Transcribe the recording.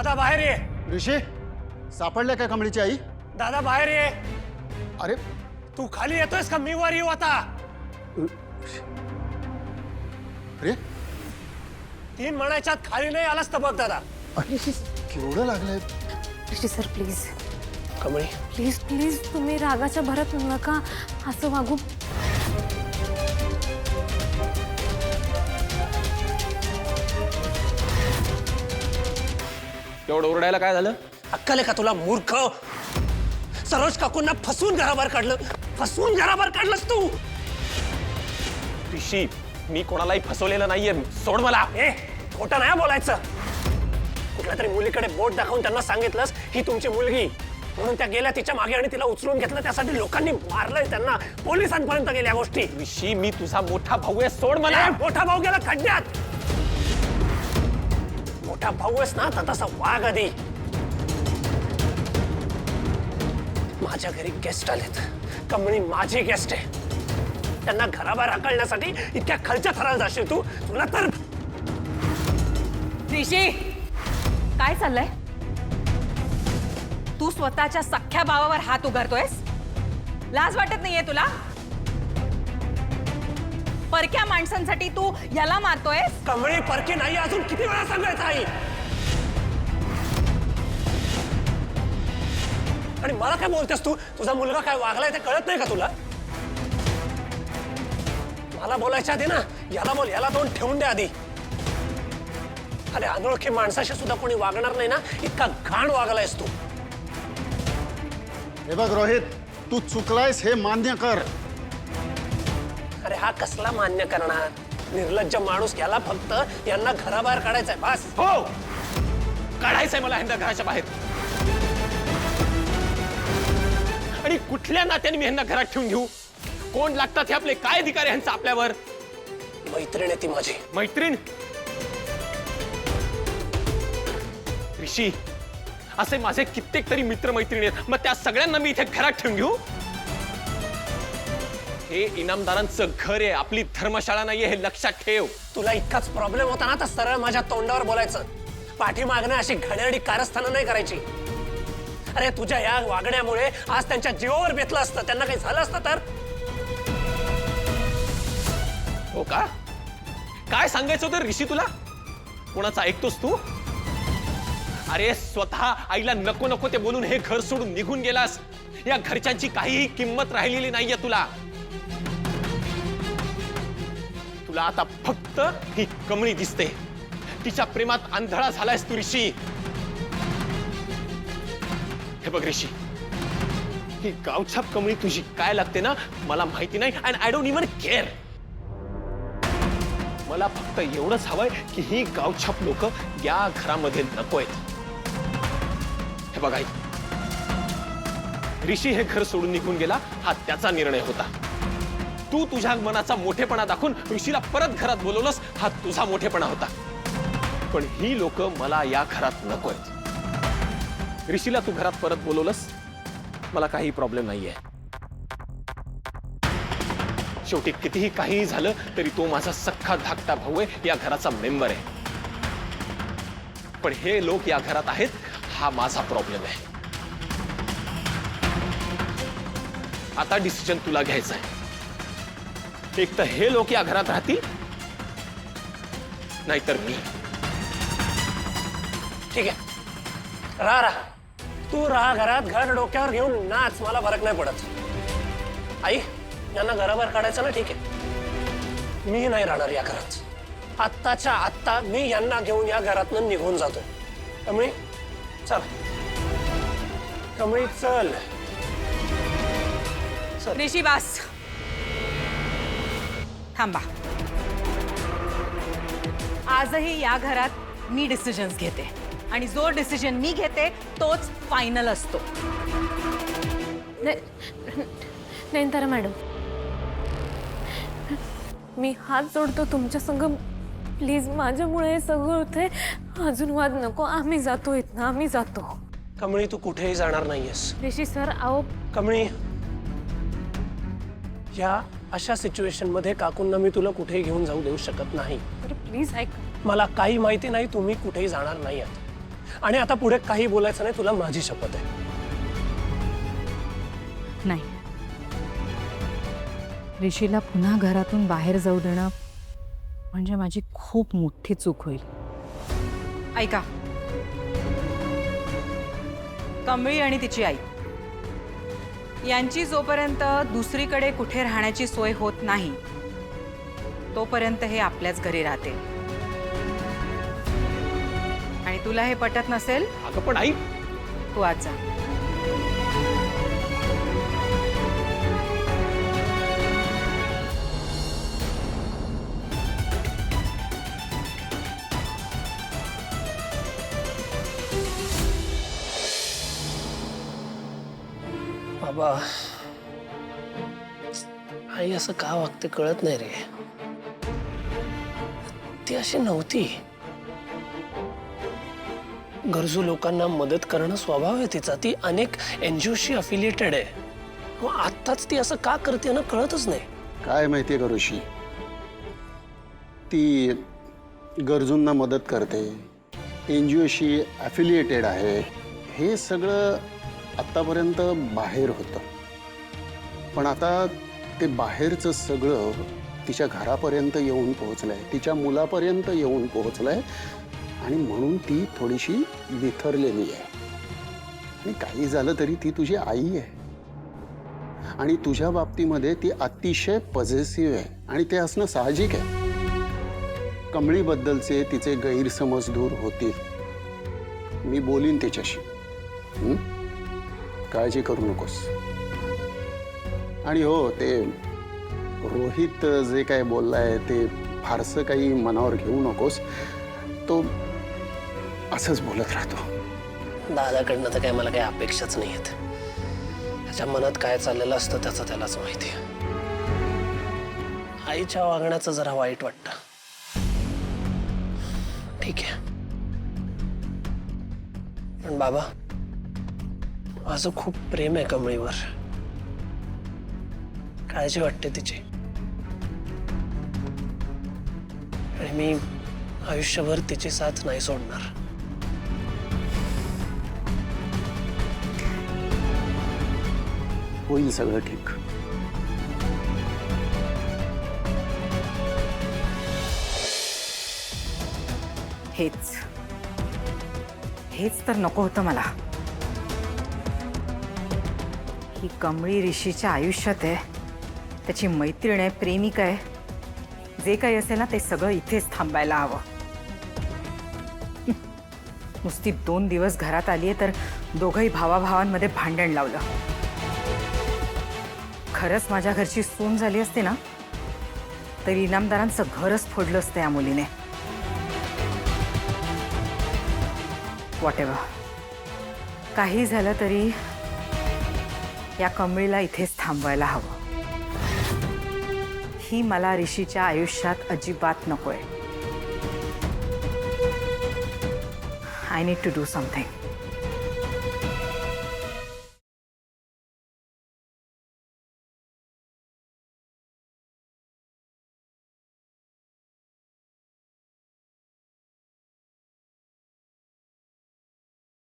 दादा बाहेर ये. ऋषी सापडल्या काय कमळीची आई? दादा बाहेर ये. अरे तू खाली येतोयस का मी वर येऊ आता? अरे 3 म्हणायच्यात खाली नाही आलास तर बघ दादा. केवढं लागलंय? ऋषी sir please Kamali please please तुम्ही रागाच्या भरात नका असं वागू. एवढं ओरडायला काय झालं? अक्कल आहे का तुला मूर्ख? सरोज काकूंना फसवून घराबाहेर काढलं. फसवून घराबाहेर काढलंस तू. ऋषी मी कोणालाही फसवलेलं नाहीये, सोड मला. ए खोटं नाही बोलायचं. कुठल्या तरी मुलीकडे बोट दाखवून त्यांना सांगितलंस ही तुमची मुलगी म्हणून त्या गेल्या तिच्या मागे आणि तिला उचलून घेतलं. त्यासाठी लोकांनी मारलंय त्यांना. पोलिसांपर्यंत गेल्या गोष्टी. ऋषी मी तुझा मोठा भाऊ आहे, सोड मला. मोठा भाऊ गेला खड्ड्यात. मोठा भाऊ आहेस ना तर तसा वाघ आधी. माझ्या घरी गेस्ट आलेत. कमळी माझी गेस्ट आहे. त्यांना घराबाहेर हाकलण्यासाठी इतक्या खालच्या थराला जाशील तू? तुला तर ऋषी काय चाललंय? तू स्वतःच्या सख्ख्या भावावर हात उगारतोयस? लाज वाटत नाहीये तुला? परक्या माणसांसाठी तू याला मारतोयस? कमळी परकी नाही. अजून किती वेळा सांगायचं आई? आणि मला काय बोलतेस तू? तुझा मुलगा काय वागलाय ते कळत नाही का तुला? मला बोलायच्या आधी ना याला बोल. याला दोन ठेवून दे आधी. अरे अनोळखी माणसाशी सुद्धा कोणी वागणार नाही ना इतका घाण वागलायस तू. हे बघ रोहित, तू चुकलायस हे मान्य कर. अरे हा कसला मान्य करणार? निर्लज्ज माणूस. याला फक्त यांना घराबाहेर काढायचंय बस. हो काढायचंय मला ह्यांना घराच्या बाहेर. आणि कुठल्या नात्याने मी ह्यांना घरात ठेवून घेऊ? कोण लागतात हे आपले? काय अधिकार आहे ह्यांचा आपल्यावर? मैत्रीण आहे ती माझी. मैत्रीण? ऋषी असे माझे कित्येक तरी मित्र मैत्रिणी आहेत. मग त्या सगळ्यांना मी इथे घरात ठेवून घेऊ? हे इनामदारांचं घर आहे, आपली धर्मशाळा नाहीये, हे लक्षात ठेव. तुला इतकाच प्रॉब्लेम होता ना तर सरळ माझ्या तोंडावर बोलायचं. पाठीमागणं अशी घड्याळी कारस्थानं नाही करायची. अरे तुझ्या या वागण्यामुळे आज त्यांच्या जीवावर बेतलं असतं. त्यांना काही झालं असतं तर? हो का? काय सांगायचं होतं ऋषी तुला? कोणाचं ऐकतोस तू? अरे स्वतः आईला नको नको ते बोलून हे घर सोडून निघून गेलास. या घरच्यांची काहीही किंमत राहिलेली नाहीये तुला. तुला आता फक्त ही कमळी दिसते. तिच्या प्रेमात आंधळा झालायस तू ऋषी. हे बघ ऋषी, ही गावछाप कमळी तुझी काय लागते ना मला माहिती नाही. And I don't even care. मला फक्त एवढंच हवंय की ही गावछाप लोक या घरामध्ये नकोयत. हे बघ आई, ऋषी हे घर सोडून निघून गेला हा त्याचा निर्णय होता. तू तुझ्या मनाचा मोठेपणा दाखवून ऋषीला परत घरात बोलवलंस हा तुझा मोठेपणा होता. पण ही लोक मला या घरात नकोयत. ऋषीला तू घरात परत बोलवलंस, मला काही प्रॉब्लेम नाहीये. शेवटी कितीही काहीही झालं तरी तो माझा सख्खा धाकटा भाऊ आहे, या घराचा मेंबर आहे. पण हे लोक या घरात आहेत हा माझा प्रॉब्लेम आहे. आता डिसिजन तुला घ्यायचा आहे. एक तर हे लोक या घरात राहतील नाहीतर मी. ठीक आहे राहा. तू राहा घरात. घर डोक्यावर घेऊन नाच. मला फरक नाही पडत. आई यांना घराबाहेर काढायचं ना ठीक आहे. मी नाही राहणार या घरात. आत्ताच्या आत्ता मी यांना घेऊन या घरातून निघून जातो. कमळी चल. कमळी चल. ऋषी वास थांबा. आजही या घरात मी डिसिजन्स घेते आणि जो डिसिजन मी घेते तोच फायनल असतो. नयनतारा मॅडम, मी हात जोडतो तुमच्या संग. प्लीज माझ्यामुळे हे सगळं होतंय. अजून वाद नको. आम्ही जातो इथनं. आम्ही जातो. कमळी तू कुठेही जाणार नाहीयेस. ऋषी सर आओ. कमळी या अशा सिच्युएशन मध्ये काकूंना मी तुला कुठेही घेऊन जाऊ देऊ शकत नाही. प्लीज ऐक. मला काही माहिती नाही तुम्ही कुठेही जाणार नाही आहात. आणि आता पुढे काही बोलायचं नाही, तुला माझी शपथ आहे. नाही, ऋषीला पुन्हा घरातून बाहेर जाऊ देणं म्हणजे माझी खूप मोठी चूक होईल. ऐका, कमळी आणि तिची आई यांची जोपर्यंत दुसरीकडे कुठे राहण्याची सोय होत नाही तोपर्यंत हे आपल्याच घरी राहते. आणि तुला हे पटत नसेल अगं पण आई, तू आज जा. बाबा, आई असं का वागते कळत नाही रे. ती अशी नव्हती. गरजू लोकांना मदत करणं स्वभाव आहे तिचा. ती अनेक NGOशी अफिलिएटेड आहे. मग आत्ताच ती असं का करते ना कळतच नाही. काय माहितीये का ऋषी, ती गरजूंना मदत करते, NGOशी अफिलिएटेड आहे, हे सगळं आत्तापर्यंत बाहेर होतं. पण आता ते बाहेरचं सगळं तिच्या घरापर्यंत येऊन पोहोचलंय, तिच्या मुलापर्यंत येऊन पोहोचलंय. आणि म्हणून ती थोडीशी बिथरलेली आहे. आणि काही झालं तरी ती तुझी आई आहे. आणि तुझ्या बाबतीमध्ये ती अतिशय पॉझिटिव्ह आहे. आणि ते असणं साहजिक आहे. कमळीबद्दलचे तिचे गैरसमज दूर होतील. मी बोलीन तिच्याशी. काळजी करू नकोस. आणि हो, ते रोहित जे काय बोललाय ते फारसं काही मनावर घेऊ नकोस. तो असंच बोलत राहतो. दादाकडनं तर काय मला काही अपेक्षाच नाही आहेत. त्याच्या मनात काय चाललेलं असतं त्याचं त्यालाच माहिती. आईच्या वागण्याचं जरा वाईट वाटतं. ठीक आहे, पण बाबा, माझं खूप प्रेम आहे कमळीवर. काळजी वाटते तिची. आणि मी आयुष्यभर तिची साथ नाही सोडणार. होईल सगळं ठीक. हेच तर नको होतं मला. ही कमळी ऋषीच्या आयुष्यात आहे, त्याची मैत्रीण आहे, प्रेमिका आहे. जे काही असेल ना ते सगळं इथेच थांबायला हवं. नुसती 2 दिवस घरात आलीये तर दोघंही भावाभावांमध्ये भांडण लावलं. खरंच माझ्या घरची सून झाली असते ना तर इनामदारांचं घरच फोडलं असतं या मुलीने. व्हॉटेव्हर, काही झालं तरी या कमळीला इथेच थांबवायला हवं. ही मला ऋषीच्या आयुष्यात अजिबात नकोय. I need to do something.